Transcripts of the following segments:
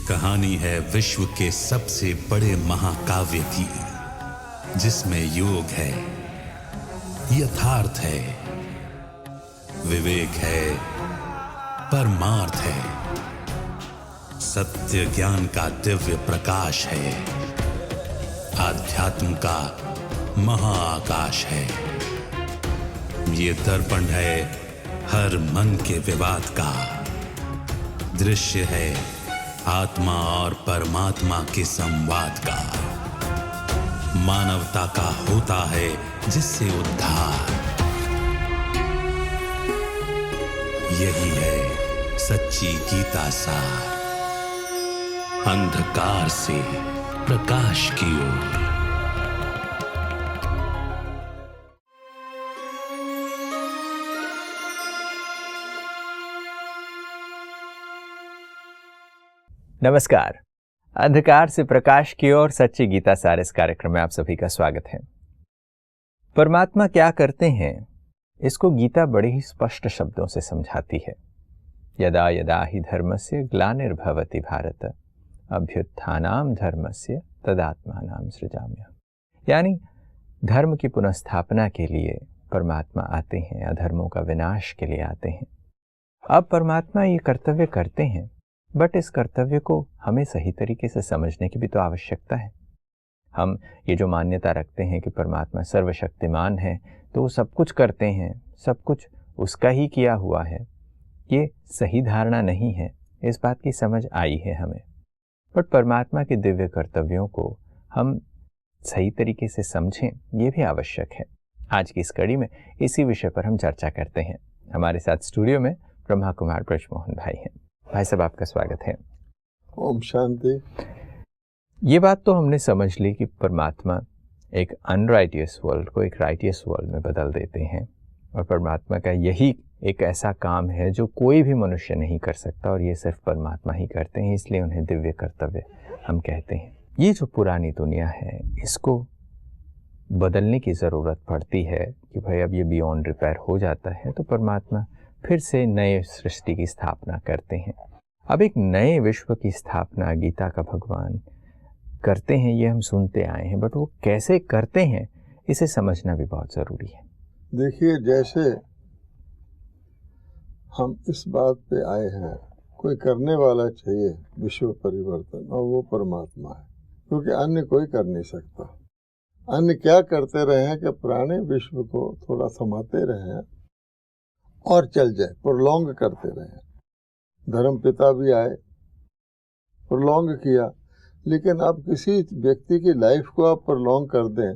कहानी है विश्व के सबसे बड़े महाकाव्य की, जिसमें योग है, यथार्थ है, विवेक है, परमार्थ है, सत्य ज्ञान का दिव्य प्रकाश है, आध्यात्म का महाआकाश है। ये दर्पण है हर मन के विवाद का, दृश्य है आत्मा और परमात्मा के संवाद का, मानवता का होता है जिससे उद्धार। यही है सच्ची गीता सार, अंधकार से प्रकाश की ओर। नमस्कार। अंधकार से प्रकाश की ओर सच्ची गीता सार इस कार्यक्रम में आप सभी का स्वागत है। परमात्मा क्या करते हैं, इसको गीता बड़े ही स्पष्ट शब्दों से समझाती है। यदा यदा हि धर्मस्य ग्लानिर्भवति भारत, अभ्युत्थानाम धर्मस्य तदात्मानाम सृजाम्यहम्। यानी धर्म की पुनर्स्थापना के लिए परमात्मा आते हैं, अधर्मों का विनाश के लिए आते हैं। अब परमात्मा ये कर्तव्य करते हैं, बट इस कर्तव्य को हमें सही तरीके से समझने की भी तो आवश्यकता है। हम ये जो मान्यता रखते हैं कि परमात्मा सर्वशक्तिमान है, तो वो सब कुछ करते हैं, सब कुछ उसका ही किया हुआ है, ये सही धारणा नहीं है। इस बात की समझ आई है हमें, बट परमात्मा के दिव्य कर्तव्यों को हम सही तरीके से समझें, ये भी आवश्यक है। आज की इस कड़ी में इसी विषय पर हम चर्चा करते हैं। हमारे साथ स्टूडियो में ब्रह्मा कुमार ब्रजमोहन भाई हैं। भाई साहब, आपका स्वागत है। ओम शांति। ये बात तो हमने समझ ली कि परमात्मा एक अनराइटियस वर्ल्ड को एक राइटियस वर्ल्ड में बदल देते हैं, और परमात्मा का यही एक ऐसा काम है जो कोई भी मनुष्य नहीं कर सकता, और ये सिर्फ परमात्मा ही करते हैं, इसलिए उन्हें दिव्य कर्तव्य हम कहते हैं। ये जो पुरानी दुनिया है, इसको बदलने की ज़रूरत पड़ती है कि भाई अब ये बियॉन्ड रिपेयर हो जाता है, तो परमात्मा फिर से नए सृष्टि की स्थापना करते हैं। अब एक नए विश्व की स्थापना गीता का भगवान करते हैं, ये हम सुनते आए हैं, बट वो कैसे करते हैं इसे समझना भी बहुत ज़रूरी है। देखिए, जैसे हम इस बात पे आए हैं, कोई करने वाला चाहिए विश्व परिवर्तन, और वो परमात्मा है, क्योंकि अन्य कोई कर नहीं सकता। अन्य क्या करते रहे हैं कि पुराने विश्व को थोड़ा समाते रहे और चल जाए, प्रोलॉन्ग करते रहे। धर्म पिता भी आए, प्रोलॉन्ग किया, लेकिन अब किसी व्यक्ति की लाइफ को आप प्रोलॉन्ग कर दें,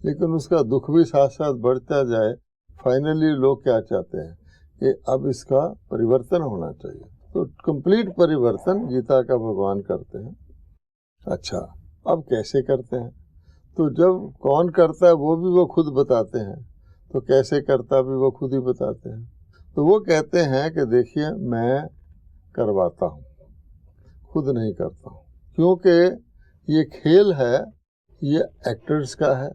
लेकिन उसका दुख भी साथ साथ बढ़ता जाए। फाइनली लोग क्या चाहते हैं कि अब इसका परिवर्तन होना चाहिए, तो कंप्लीट परिवर्तन गीता का भगवान करते हैं। अच्छा, अब कैसे करते हैं? तो जब कौन करता है वो भी वो खुद बताते हैं, तो कैसे करता भी वो खुद ही बताते हैं। तो वो कहते हैं कि देखिए, मैं करवाता हूँ, खुद नहीं करता हूँ, क्योंकि ये खेल है, ये एक्टर्स का है,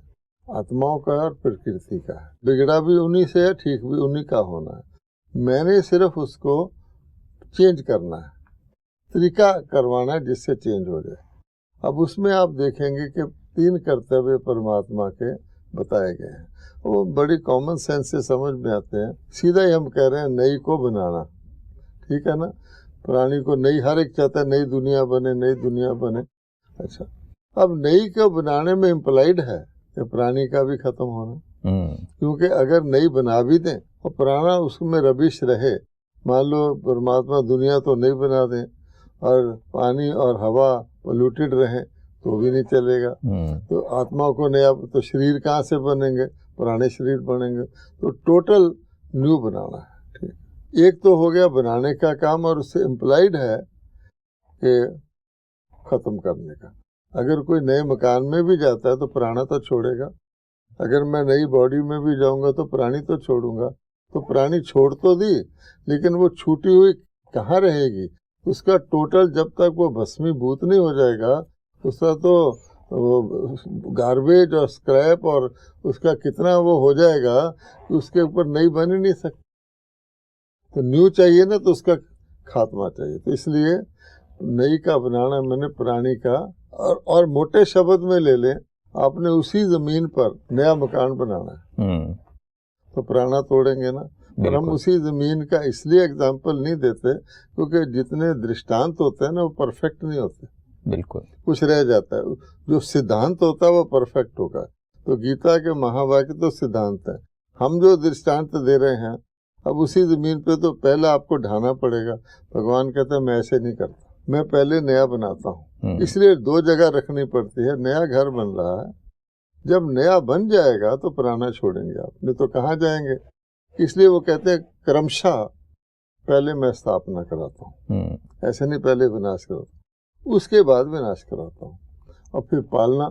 आत्माओं का और प्रकृति का है। बिगड़ा भी उन्हीं से है, ठीक भी उन्हीं का होना है। मैंने सिर्फ उसको चेंज करना है, तरीका करवाना है जिससे चेंज हो जाए। अब उसमें आप देखेंगे कि 3 कर्तव्य परमात्मा के बताए गए हैं, वो बड़ी कॉमन सेंस से समझ में आते हैं। सीधा ही हम कह रहे हैं नई को बनाना, ठीक है ना। पुरानी को नई, हर एक चाहता है नई दुनिया बने, नई दुनिया बने। अच्छा, अब नई को बनाने में इम्प्लाइड है कि पुरानी का भी खत्म होना, क्योंकि अगर नई बना भी दें और पुराना उसमें रबिश रहे, मान लो परमात्मा दुनिया तो नहीं बना दें और पानी और हवा पोल्यूटेड रहे, तो भी नहीं चलेगा। तो आत्मा को नया, तो शरीर कहाँ से बनेंगे? पुराने शरीर बनेंगे। तो टोटल न्यू बनाना है, ठीक। एक तो हो गया बनाने का काम, और उससे इम्प्लाइड है कि ख़त्म करने का। अगर कोई नए मकान में भी जाता है तो पुराना तो छोड़ेगा। अगर मैं नई बॉडी में भी जाऊंगा तो पुरानी तो छोड़ूंगा। तो पुरानी छोड़ तो दी, लेकिन वो छूटी हुई कहाँ रहेगी? उसका टोटल जब तक वो भस्मीभूत नहीं हो जाएगा, उसका तो गार्बेज और स्क्रैप और उसका कितना वो हो जाएगा कि उसके ऊपर नई बन ही नहीं सकती। तो न्यू चाहिए ना, तो उसका खात्मा चाहिए। तो इसलिए नई का बनाना मैंने प्राणी का, और मोटे शब्द में ले लें, आपने उसी जमीन पर नया मकान बनाना है तो प्राणा तोड़ेंगे ना। और हम उसी जमीन का इसलिए एग्जाम्पल नहीं देते क्योंकि जितने दृष्टांत होते हैं ना वो परफेक्ट नहीं होते, बिल्कुल कुछ रह जाता है। जो सिद्धांत होता है वो परफेक्ट होगा। तो गीता के महावाक्य तो सिद्धांत है, हम जो दृष्टांत दे रहे हैं अब उसी जमीन पे तो पहले आपको ढाना पड़ेगा। भगवान कहते हैं मैं ऐसे नहीं करता, मैं पहले नया बनाता हूँ। इसलिए दो जगह रखनी पड़ती है। नया घर बन रहा है, जब नया बन जाएगा तो पुराना छोड़ेंगे आप, नहीं तो कहाँ जाएंगे। इसलिए वो कहते हैं क्रमशः पहले मैं स्थापना कराता हूँ, ऐसे नहीं पहले विनाश कराता उसके बाद विनाश कराता हूँ और फिर पालना।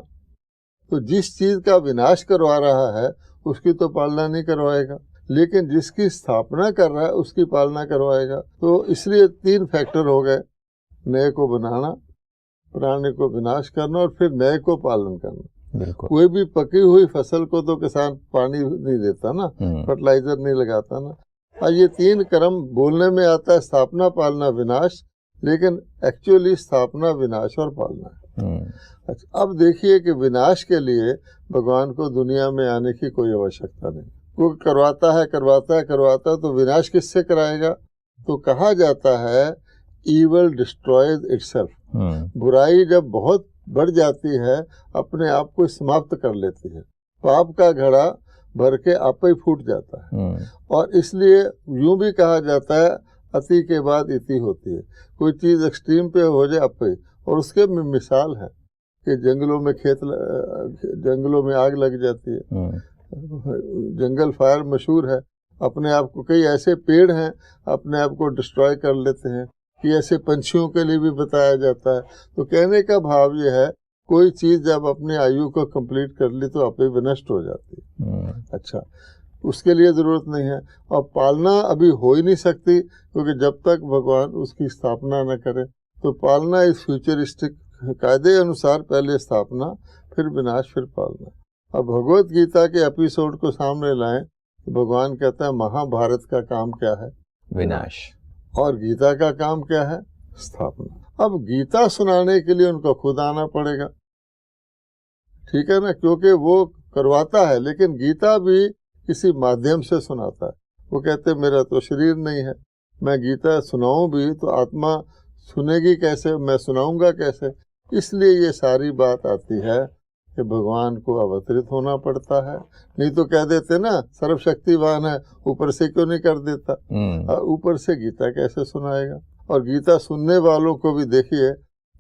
तो जिस चीज का विनाश करवा रहा है उसकी तो पालना नहीं करवाएगा, लेकिन जिसकी स्थापना कर रहा है उसकी पालना करवाएगा। तो इसलिए तीन फैक्टर हो गए, नए को बनाना, पुराने को विनाश करना और फिर नए को पालन करना। कोई भी पकी हुई फसल को तो किसान पानी नहीं देता ना, फर्टिलाइजर नहीं लगाता ना। और ये तीन क्रम बोलने में आता है, स्थापना पालना विनाश, लेकिन एक्चुअली स्थापना विनाश और पालना है। अच्छा, अब देखिए कि विनाश के लिए भगवान को दुनिया में आने की कोई आवश्यकता नहीं। वो करवाता है तो विनाश किससे कराएगा? तो कहा जाता है ईवल डिस्ट्रॉयज इटसेल्फ, बुराई जब बहुत बढ़ जाती है अपने आप को समाप्त कर लेती है, पाप का घड़ा भर के आप ही फूट जाता है। और इसलिए यूं भी कहा जाता है अति के बाद इति होती है। कोई चीज एक्सट्रीम पे हो जाए आप ही, और उसके में मिसाल है कि जंगलों में आग लग जाती है, जंगल फायर मशहूर है। अपने आप को कई ऐसे पेड़ हैं अपने आप को डिस्ट्रॉय कर लेते हैं, कि ऐसे पंछियों के लिए भी बताया जाता है। तो कहने का भाव ये है कोई चीज जब अपनी आयु को कंप्लीट कर ली तो आप ही विनष्ट हो जाती है। अच्छा, उसके लिए जरूरत नहीं है। और पालना अभी हो ही नहीं सकती क्योंकि जब तक भगवान उसकी स्थापना न करे। तो पालना इस फ्यूचरिस्टिक कायदे अनुसार पहले स्थापना, फिर विनाश, फिर पालना। अब भगवत गीता के एपिसोड को सामने लाएं तो भगवान कहता है महाभारत का काम क्या है? विनाश। और गीता का काम क्या है? स्थापना। अब गीता सुनाने के लिए उनको खुद आना पड़ेगा, ठीक है ना, क्योंकि वो करवाता है लेकिन गीता भी किसी माध्यम से सुनाता है। वो कहते मेरा तो शरीर नहीं है, मैं गीता सुनाऊं भी तो आत्मा सुनेगी कैसे, मैं सुनाऊंगा कैसे? इसलिए ये सारी बात आती है कि भगवान को अवतरित होना पड़ता है। नहीं तो कह देते ना सर्वशक्तिवान है, ऊपर से क्यों नहीं कर देता? ऊपर से गीता कैसे सुनाएगा? और गीता सुनने वालों को भी देखिए,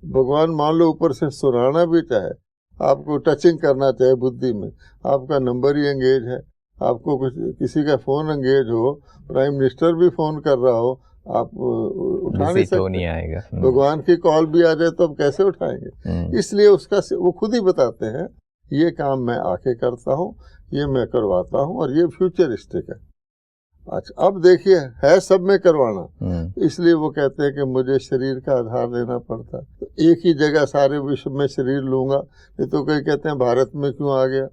भगवान मान लो ऊपर से सुनाना भी चाहे, आपको टचिंग करना चाहे बुद्धि में, आपका नंबर ही एंगेज है, आपको कुछ किसी का फोन एंगेज हो, प्राइम मिनिस्टर भी फोन कर रहा हो, आप उठा नहीं सकते, नहीं आएगा। भगवान की कॉल भी आ जाए तो आप कैसे उठाएंगे? इसलिए उसका वो खुद ही बताते हैं ये काम मैं आके करता हूँ, ये मैं करवाता हूँ और ये फ्यूचरिस्टिक है। अच्छा, अब देखिए है सब में करवाना, इसलिए वो कहते हैं कि मुझे शरीर का आधार लेना पड़ता है। तो एक ही जगह सारे विश्व में शरीर लूंगा, नहीं तो कई कहते हैं भारत में क्यों आ गया?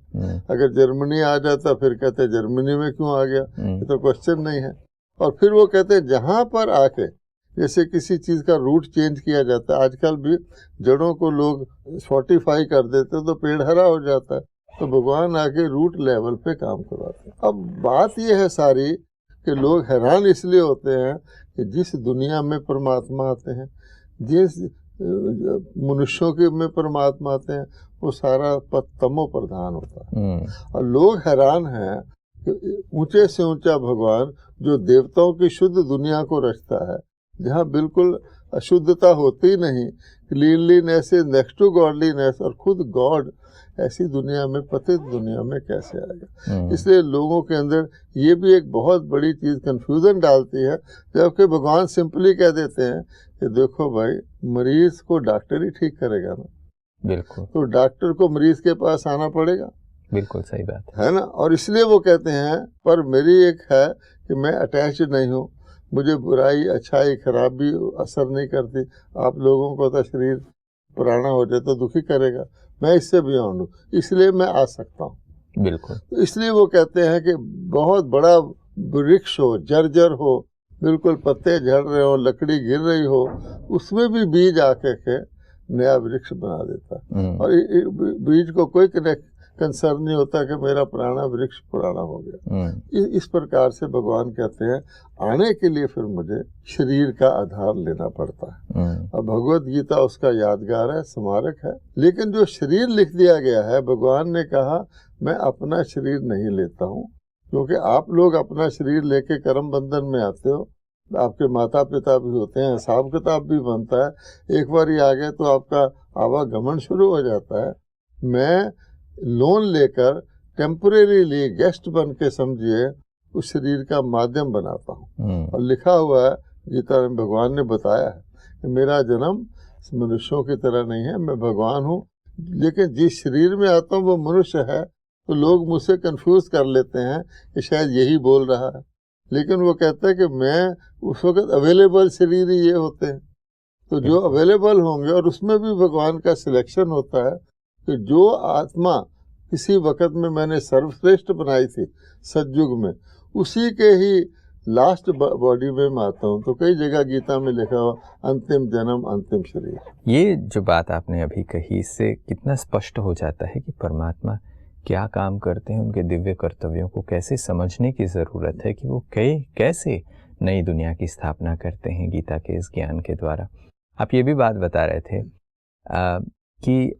अगर जर्मनी आ जाता फिर कहते हैं जर्मनी में क्यों आ गया? ये तो क्वेश्चन नहीं है। और फिर वो कहते हैं जहां पर आके, जैसे किसी चीज का रूट चेंज किया जाता है, आजकल भी जड़ों को लोग स्पॉटिफाई कर देते तो पेड़ हरा हो जाता है, तो भगवान आके रूट लेवल पे काम करवाते हैं। अब बात ये है सारी कि लोग हैरान इसलिए होते हैं कि जिस दुनिया में परमात्मा आते हैं, जिस मनुष्यों के में परमात्मा आते हैं, वो सारा तमो प्रधान होता है। और लोग हैरान हैं कि ऊंचे से ऊंचा भगवान जो देवताओं की शुद्ध दुनिया को रचता है, जहाँ बिल्कुल अशुद्धता होती नहीं, cleanliness is next to godliness, और खुद गॉड ऐसी दुनिया में, पतित दुनिया में कैसे आएगा? इसलिए लोगों के अंदर ये भी एक बहुत बड़ी चीज कंफ्यूजन डालती है, जबकि भगवान सिंपली कह देते हैं कि देखो भाई, मरीज को डॉक्टर ही ठीक करेगा ना। बिल्कुल। तो डॉक्टर को मरीज के पास आना पड़ेगा। बिल्कुल सही बात है ना। और इसलिए वो कहते हैं पर मेरी एक है कि मैं अटैच नहीं हूँ, मुझे बुराई अच्छाई खराबी असर नहीं करती। आप लोगों को तो शरीर पुराना हो जाए तो दुखी करेगा, मैं इससे बियॉन्ड हूँ, इसलिए मैं आ सकता हूँ। बिल्कुल। तो इसलिए वो कहते हैं कि बहुत बड़ा वृक्ष हो, जर्जर हो, बिल्कुल पत्ते झड़ रहे हो, लकड़ी गिर रही हो, उसमें भी बीज आके के नया वृक्ष बना देता है। और बीज को कोई कंसर्न नहीं होता कि मेरा पुराना वृक्ष पुराना हो गया। इस प्रकार से भगवान कहते हैं आने के लिए फिर मुझे शरीर का आधार लेना पड़ता है। और भगवत गीता उसका यादगार है, स्मारक है। लेकिन जो शरीर लिख दिया गया है, भगवान ने कहा मैं अपना शरीर नहीं लेता हूँ, क्योंकि आप लोग अपना शरीर लेके कर्म बंधन में आते हो, आपके माता पिता भी होते हैं, हिसाब किताब भी बनता है। एक बार ये आ गए तो आपका आवागमन शुरू हो जाता है। मैं लोन लेकर टेम्परेरीली गेस्ट बन के समझिए उस शरीर का माध्यम बनाता हूँ। और लिखा हुआ है गीता में, भगवान ने बताया है कि मेरा जन्म मनुष्यों की तरह नहीं है, मैं भगवान हूँ। लेकिन जिस शरीर में आता हूँ वो मनुष्य है, तो लोग मुझसे कंफ्यूज कर लेते हैं कि शायद यही बोल रहा है। लेकिन वो कहता है कि मैं उस वक्त अवेलेबल शरीर ही ये होते हैं। तो जो अवेलेबल होंगे, और उसमें भी भगवान का सिलेक्शन होता है कि जो आत्मा किसी वक्त में मैंने सर्वश्रेष्ठ बनाई थी सतयुग में, उसी के ही लास्ट बॉडी में मैं आता हूँ। तो कई जगह गीता में लिखा हुआ अंतिम जन्म अंतिम शरीर। ये जो बात आपने अभी कही, इससे कितना स्पष्ट हो जाता है कि परमात्मा क्या काम करते हैं, उनके दिव्य कर्तव्यों को कैसे समझने की ज़रूरत है कि वो कैसे नई दुनिया की स्थापना करते हैं गीता के इस ज्ञान के द्वारा। आप ये भी बात बता रहे थे कि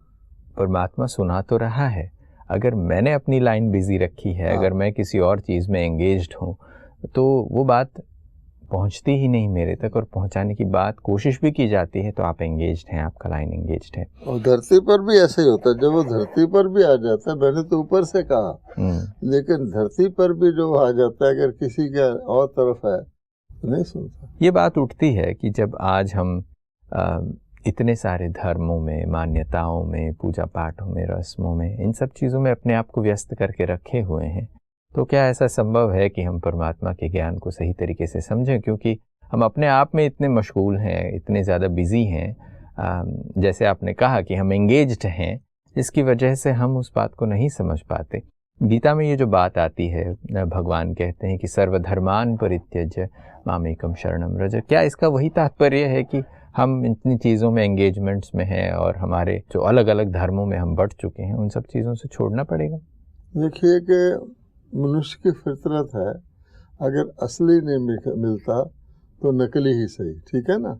परमात्मा सुना तो रहा है, अगर मैंने अपनी लाइन बिजी रखी है, अगर मैं किसी और चीज़ में एंगेज्ड हूँ, तो वो बात पहुँचती ही नहीं मेरे तक, और पहुँचाने की बात कोशिश भी की जाती है तो आप एंगेज्ड हैं, आपका लाइन एंगेज्ड है। और धरती पर भी ऐसे ही होता है, जब वो धरती पर भी आ जाता है, मैंने तो ऊपर से कहा, लेकिन धरती पर भी जो आ जाता है, अगर किसी के और तरफ है तो नहीं सुनता। ये बात उठती है कि जब आज हम इतने सारे धर्मों में, मान्यताओं में, पूजा पाठों में, रस्मों में, इन सब चीज़ों में अपने आप को व्यस्त करके रखे हुए हैं, तो क्या ऐसा संभव है कि हम परमात्मा के ज्ञान को सही तरीके से समझें? क्योंकि हम अपने आप में इतने मशगूल हैं, इतने ज़्यादा बिजी हैं, जैसे आपने कहा कि हम एंगेज्ड हैं, जिसकी वजह से हम उस बात को नहीं समझ पाते। गीता में ये जो बात आती है, भगवान कहते हैं कि सर्वधर्मान परित्यज्य मामेकम शरणम व्रज, क्या इसका वही तात्पर्य है कि हम इतनी चीज़ों में एंगेजमेंट्स में हैं और हमारे जो अलग अलग धर्मों में हम बढ़ चुके हैं, उन सब चीज़ों से छोड़ना पड़ेगा? देखिए कि मनुष्य की फितरत है, अगर असली नहीं मिलता तो नकली ही सही, ठीक है ना।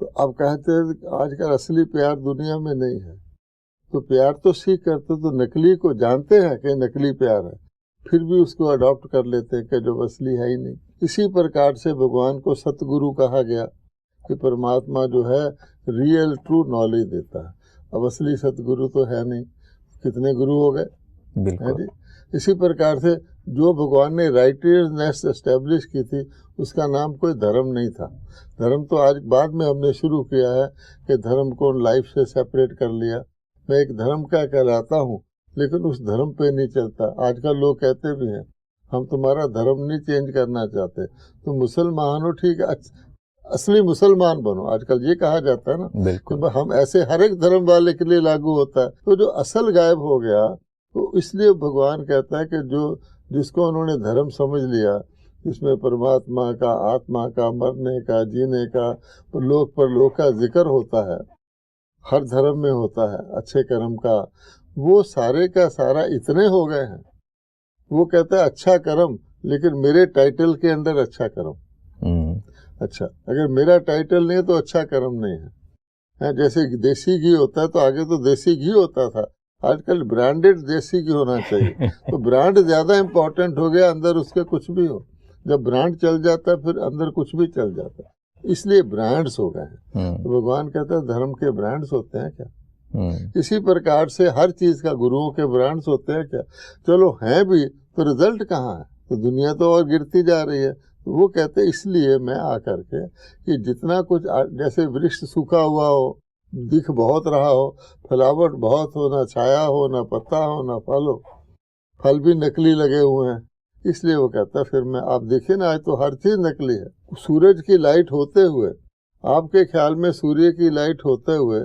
तो अब कहते हैं आजकल असली प्यार दुनिया में नहीं है, तो प्यार तो सीख करते, तो नकली को जानते हैं कि नकली प्यार है, फिर भी उसको अडॉप्ट कर लेते हैं कि जो असली है ही नहीं। इसी प्रकार से भगवान को सतगुरु कहा गया कि परमात्मा जो है रियल ट्रू नॉलेज देता है। अब असली सतगुरु तो है नहीं, कितने गुरु हो गए, है जी। इसी प्रकार से जो भगवान ने राइटियसनेस एस्टेब्लिश की थी, उसका नाम कोई धर्म नहीं था। धर्म तो आज बाद में हमने शुरू किया है कि धर्म को लाइफ से सेपरेट कर लिया। मैं एक धर्म का कहलाता हूँ, लेकिन उस धर्म पे नहीं चलता। आजकल लोग कहते भी हैं हम तुम्हारा धर्म नहीं चेंज करना चाहते, तो मुसलमान हो, ठीक है, असली मुसलमान बनो, आजकल ये कहा जाता है ना। बिल्कुल। हम ऐसे हर एक धर्म वाले के लिए लागू होता है, तो जो असल गायब हो गया, तो इसलिए भगवान कहता है कि जो जिसको उन्होंने धर्म समझ लिया, जिसमें परमात्मा का, आत्मा का, मरने का, जीने का, परलोक का जिक्र होता है, हर धर्म में होता है, अच्छे कर्म का, वो सारे का सारा इतने हो गए हैं। वो कहता है अच्छा कर्म, लेकिन मेरे टाइटल के अंदर अच्छा कर्म। अच्छा, अगर मेरा टाइटल नहीं है तो अच्छा कर्म नहीं है। जैसे देसी घी होता है, तो आगे तो देसी घी होता था, आजकल ब्रांडेड देसी घी होना चाहिए। तो ब्रांड ज्यादा इम्पोर्टेंट हो गया, अंदर उसके कुछ भी हो। जब ब्रांड चल जाता है, फिर अंदर कुछ भी चल जाता है, इसलिए ब्रांड्स हो गए हैं। तो भगवान कहता है धर्म के ब्रांड्स होते हैं क्या? इसी प्रकार से हर चीज का गुरुओं के ब्रांड्स होते हैं क्या? चलो हैं भी, तो रिजल्ट कहाँ है? तो दुनिया तो और गिरती जा रही है। तो वो कहते इसलिए मैं आकर के कि जितना कुछ, जैसे वृक्ष सूखा हुआ हो, दिख बहुत रहा हो, फलावट बहुत हो, ना छाया हो, ना पत्ता हो, ना फल हो, फल भी नकली लगे हुए हैं, इसलिए वो कहता है फिर मैं, आप देखिए ना, आज तो हर चीज नकली है। सूरज की लाइट होते हुए, आपके ख्याल में सूर्य की लाइट होते हुए,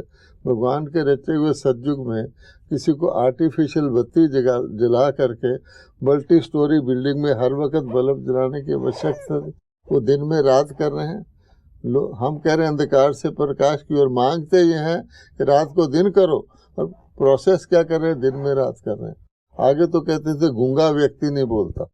भगवान के रचे हुए सतयुग में किसी को आर्टिफिशियल बत्ती जला करके मल्टी स्टोरी बिल्डिंग में हर वक्त बल्ब जलाने की आवश्यकता थी? वो दिन में रात कर रहे हैं। हम कह रहे हैं अंधकार से प्रकाश की ओर, मांगते ये हैं कि रात को दिन करो, और प्रोसेस क्या कर रहे हैं, दिन में रात कर रहे हैं। आगे तो कहते थे गूंगा व्यक्ति नहीं बोलता,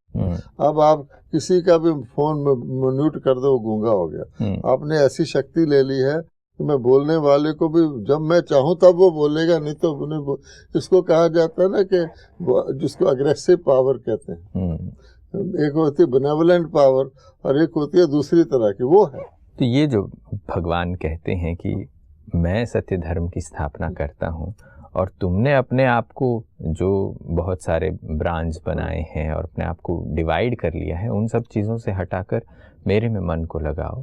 अब आप किसी का भी फोन में म्यूट कर दो, वो गूंगा हो गया। आपने ऐसी शक्ति ले ली है कि मैं बोलने वाले को भी जब मैं चाहूँ तब वो बोलेगा, नहीं तो इसको कहा जाता है ना कि जिसको अग्रेसिव पावर कहते हैं। एक होती है बेनेवलेंट पावर और एक होती है दूसरी तरह की, वो है। तो ये जो भगवान कहते हैं कि मैं सत्य धर्म की स्थापना करता हूँ, और तुमने अपने आप को जो बहुत सारे ब्रांच बनाए हैं और अपने आप को डिवाइड कर लिया है, उन सब चीज़ों से हटाकर मेरे में मन को लगाओ,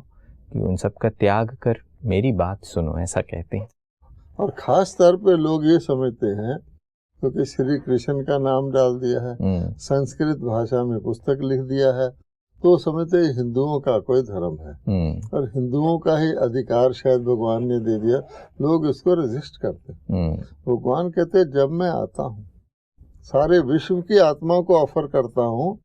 कि उन सब का त्याग कर मेरी बात सुनो, ऐसा कहते हैं। और ख़ास तौर पे लोग ये समझते हैं क्योंकि श्री कृष्ण का नाम डाल दिया है, संस्कृत भाषा में पुस्तक लिख दिया है, तो समझते हैं हिंदुओं का कोई धर्म है और हिंदुओं का ही अधिकार शायद भगवान ने दे दिया। लोग इसको रेजिस्ट करते हैं। भगवान कहते हैं जब मैं आता हूँ सारे विश्व की आत्माओं को ऑफर करता हूँ,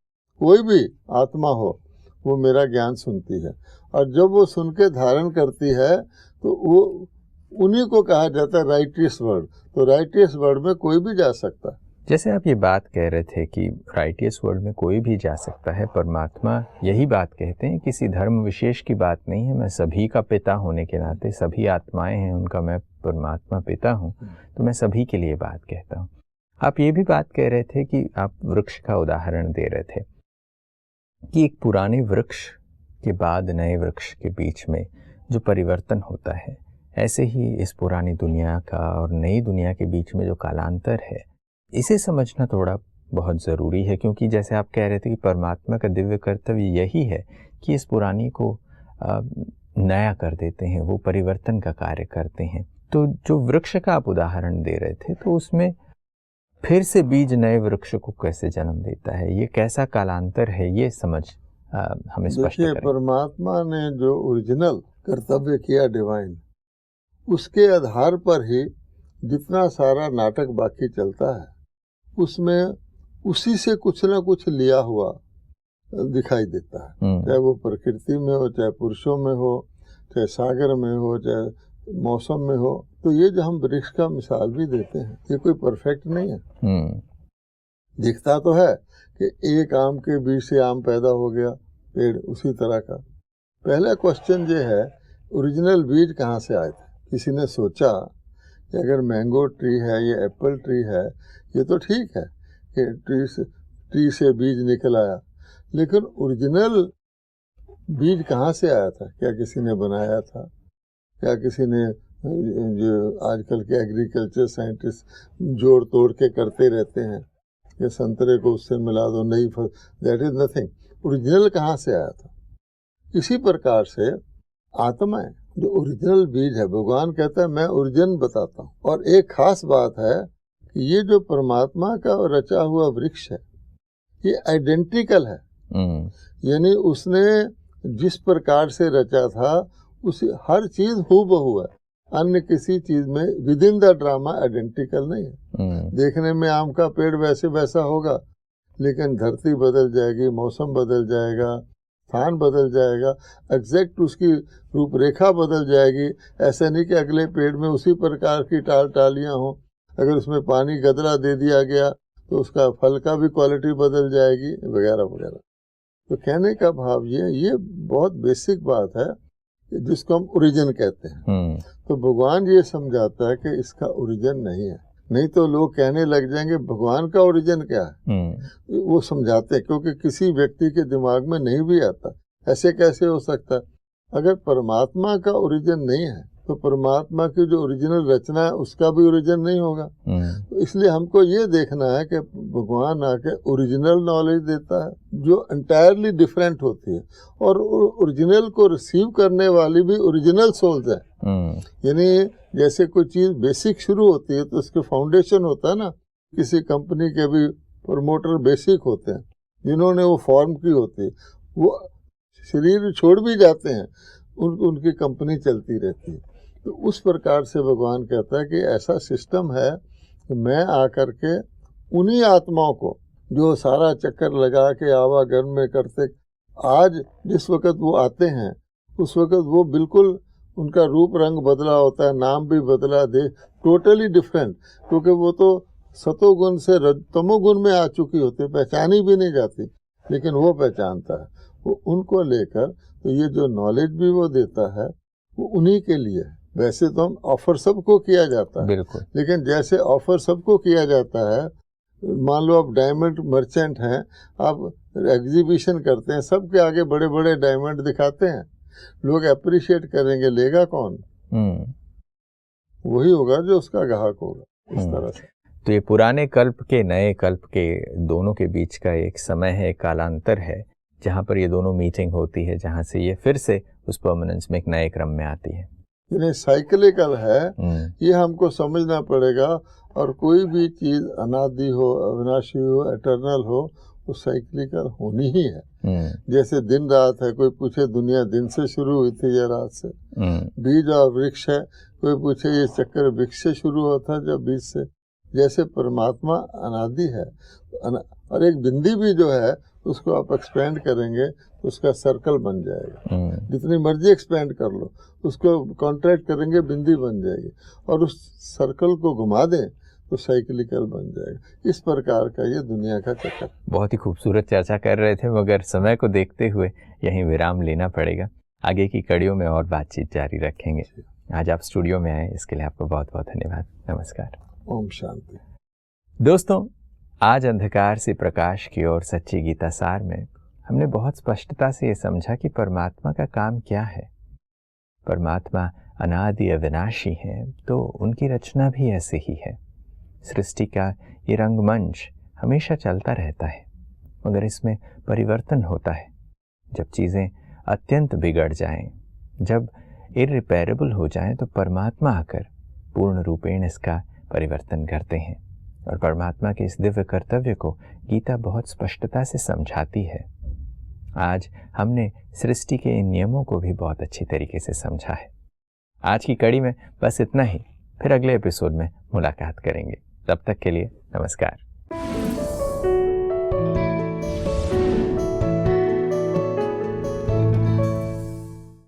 कोई भी आत्मा हो वो मेरा ज्ञान सुनती है, और जब वो सुन के धारण करती है तो वो उन्हीं को कहा जाता है राइटियस वर्ड। तो राइटियस वर्ड में कोई भी जा सकता है। जैसे आप ये बात कह रहे थे कि राइटियस वर्ल्ड में कोई भी जा सकता है, परमात्मा यही बात कहते हैं, किसी धर्म विशेष की बात नहीं है। मैं सभी का पिता होने के नाते, सभी आत्माएं हैं उनका मैं परमात्मा पिता हूँ, तो मैं सभी के लिए बात कहता हूँ। आप ये भी बात कह रहे थे कि आप वृक्ष का उदाहरण दे रहे थे कि एक पुराने वृक्ष के बाद नए वृक्ष के बीच में जो परिवर्तन होता है, ऐसे ही इस पुरानी दुनिया का और नई दुनिया के बीच में जो कालांतर है, इसे समझना थोड़ा बहुत ज़रूरी है। क्योंकि जैसे आप कह रहे थे कि परमात्मा का दिव्य कर्तव्य यही है कि इस पुरानी को नया कर देते हैं, वो परिवर्तन का कार्य करते हैं। तो जो वृक्ष का आप उदाहरण दे रहे थे, तो उसमें फिर से बीज नए वृक्ष को कैसे जन्म देता है, ये कैसा कालांतर है, ये समझ हमें स्पष्ट करें। परमात्मा ने जो ओरिजिनल कर्तव्य किया डिवाइन, उसके आधार पर ही जितना सारा नाटक बाकी चलता है उसमें उसी से कुछ ना कुछ लिया हुआ दिखाई देता है। चाहे वो प्रकृति में हो, चाहे पुरुषों में हो, चाहे सागर में हो, चाहे मौसम में हो। तो ये जो हम वृक्ष का मिसाल भी देते हैं, ये कोई परफेक्ट नहीं है। दिखता तो है कि एक आम के बीज से आम पैदा हो गया पेड़, उसी तरह का। पहला क्वेश्चन ये है ओरिजिनल बीज कहाँ से आए थे। किसी ने सोचा कि अगर मैंगो ट्री है या एप्पल ट्री है, ये तो ठीक है कि ट्री से बीज निकल आया, लेकिन ओरिजिनल बीज कहाँ से आया था? क्या किसी ने बनाया था? क्या किसी ने, जो आजकल के एग्रीकल्चर साइंटिस्ट जोड़ तोड़ के करते रहते हैं कि संतरे को उससे मिला दो, नई दैट इज नथिंग। ओरिजिनल कहाँ से आया था? इसी प्रकार से आत्मा है जो ओरिजिनल बीज है। भगवान कहता है मैं ओरिजिन बताता हूँ। और एक खास बात है कि ये जो परमात्मा का रचा हुआ वृक्ष है ये आइडेंटिकल है, यानी उसने जिस प्रकार से रचा था उसी हर चीज हूबहू है। अन्य किसी चीज में with in the drama identical नहीं है। देखने में आम का पेड़ वैसे वैसा होगा, लेकिन धरती बदल जाएगी, मौसम बदल जाएगा, स्थान बदल जाएगा, एग्जैक्ट उसकी रूपरेखा बदल जाएगी। ऐसा नहीं कि अगले पेड़ में उसी प्रकार की टालियां हों। अगर उसमें पानी गदरा दे दिया गया तो उसका फल का भी क्वालिटी बदल जाएगी, वगैरह वगैरह। तो कहने का भाव ये बहुत बेसिक बात है जिसको हम ओरिजिन कहते हैं। तो भगवान ये समझाता है कि इसका ओरिजिन नहीं है। नहीं तो लोग कहने लग जाएंगे भगवान का ओरिजिन क्या है। वो समझाते हैं क्योंकि किसी व्यक्ति के दिमाग में नहीं भी आता ऐसे कैसे हो सकता है। अगर परमात्मा का ओरिजिन नहीं है तो परमात्मा की जो ओरिजिनल रचना है उसका भी ओरिजिन नहीं होगा। तो इसलिए हमको ये देखना है कि भगवान आके ओरिजिनल नॉलेज देता है जो एंटायरली डिफरेंट होती है, और ओरिजिनल को रिसीव करने वाली भी ओरिजिनल सोल्स है। यानी जैसे कोई चीज बेसिक शुरू होती है तो उसके फाउंडेशन होता है ना। किसी कंपनी के भी प्रमोटर बेसिक होते हैं, जिन्होंने वो फॉर्म की होती है, वो शरीर छोड़ भी जाते हैं, उनकी कंपनी चलती रहती है। तो उस प्रकार से भगवान कहता है कि ऐसा सिस्टम है कि मैं आकर के उन्हीं आत्माओं को जो सारा चक्कर लगा के आवागमन में करते आज जिस वक्त वो आते हैं उस वक्त वो बिल्कुल उनका रूप रंग बदला होता है, नाम भी बदला दे, टोटली डिफरेंट, क्योंकि वो तो सतोगुण से तमोगुण में आ चुकी होती, पहचानी भी नहीं जाती, लेकिन वो पहचानता है। वो उनको लेकर तो ये जो नॉलेज भी वो देता है वो उन्हीं के लिए है। वैसे तो हम ऑफर सबको किया जाता है, बिल्कुल, लेकिन जैसे ऑफर सबको किया जाता है, मान लो आप डायमंड मर्चेंट हैं, आप एग्जीबिशन करते हैं, सबके आगे बड़े बड़े डायमंड दिखाते हैं, लोग अप्रिशिएट करेंगे, लेगा कौन? वही होगा जो उसका ग्राहक होगा, इस तरह से। तो ये पुराने कल्प के नए कल्प के दोनों के बीच का एक समय है, एक कालांतर है, जहाँ पर ये दोनों मीटिंग होती है, जहाँ से ये फिर से उस परमानेंस में एक नए क्रम में आती है। ये साइकिलिकल है, ये हमको समझना पड़ेगा। और कोई भी चीज अनादि हो, अविनाशी हो, एटर्नल हो, वो साइकिलिकल होनी ही है। जैसे दिन रात है, कोई पूछे दुनिया दिन से शुरू हुई थी या रात से। बीज और वृक्ष है, कोई पूछे ये चक्कर वृक्ष से शुरू होता है या बीज से। जैसे परमात्मा अनादि है, और एक बिंदी भी जो है उसको आप एक्सपेंड करेंगे तो उसका सर्कल बन जाएगा। जितनी मर्जी एक्सपेंड कर लो, उसको कॉन्ट्रैक्ट करेंगे, बिंदी बन जाएगी, और उस सर्कल को घुमा दें तो साइकिलिकल बन जाएगा। इस प्रकार का ये दुनिया का चक्कर। बहुत ही खूबसूरत चर्चा कर रहे थे, मगर समय को देखते हुए यहीं विराम लेना पड़ेगा। आगे की कड़ियों में और बातचीत जारी रखेंगे। आज आप स्टूडियो में आए, इसके लिए आपको बहुत बहुत धन्यवाद। नमस्कार। ओम शांति। दोस्तों, आज अंधकार से प्रकाश की ओर सच्ची गीता सार में हमने बहुत स्पष्टता से ये समझा कि परमात्मा का काम क्या है। परमात्मा अनादि अविनाशी हैं, तो उनकी रचना भी ऐसे ही है। सृष्टि का ये रंगमंच हमेशा चलता रहता है, मगर इसमें परिवर्तन होता है। जब चीज़ें अत्यंत बिगड़ जाएं, जब इररिपेरेबल हो जाएं, तो परमात्मा आकर पूर्ण रूपेण इसका परिवर्तन करते हैं। और परमात्मा के इस दिव्य कर्तव्य को गीता बहुत स्पष्टता से समझाती है। आज हमने सृष्टि के इन नियमों को भी बहुत अच्छी तरीके से समझा है। आज की कड़ी में बस इतना ही, फिर अगले एपिसोड में मुलाकात करेंगे। तब तक के लिए नमस्कार।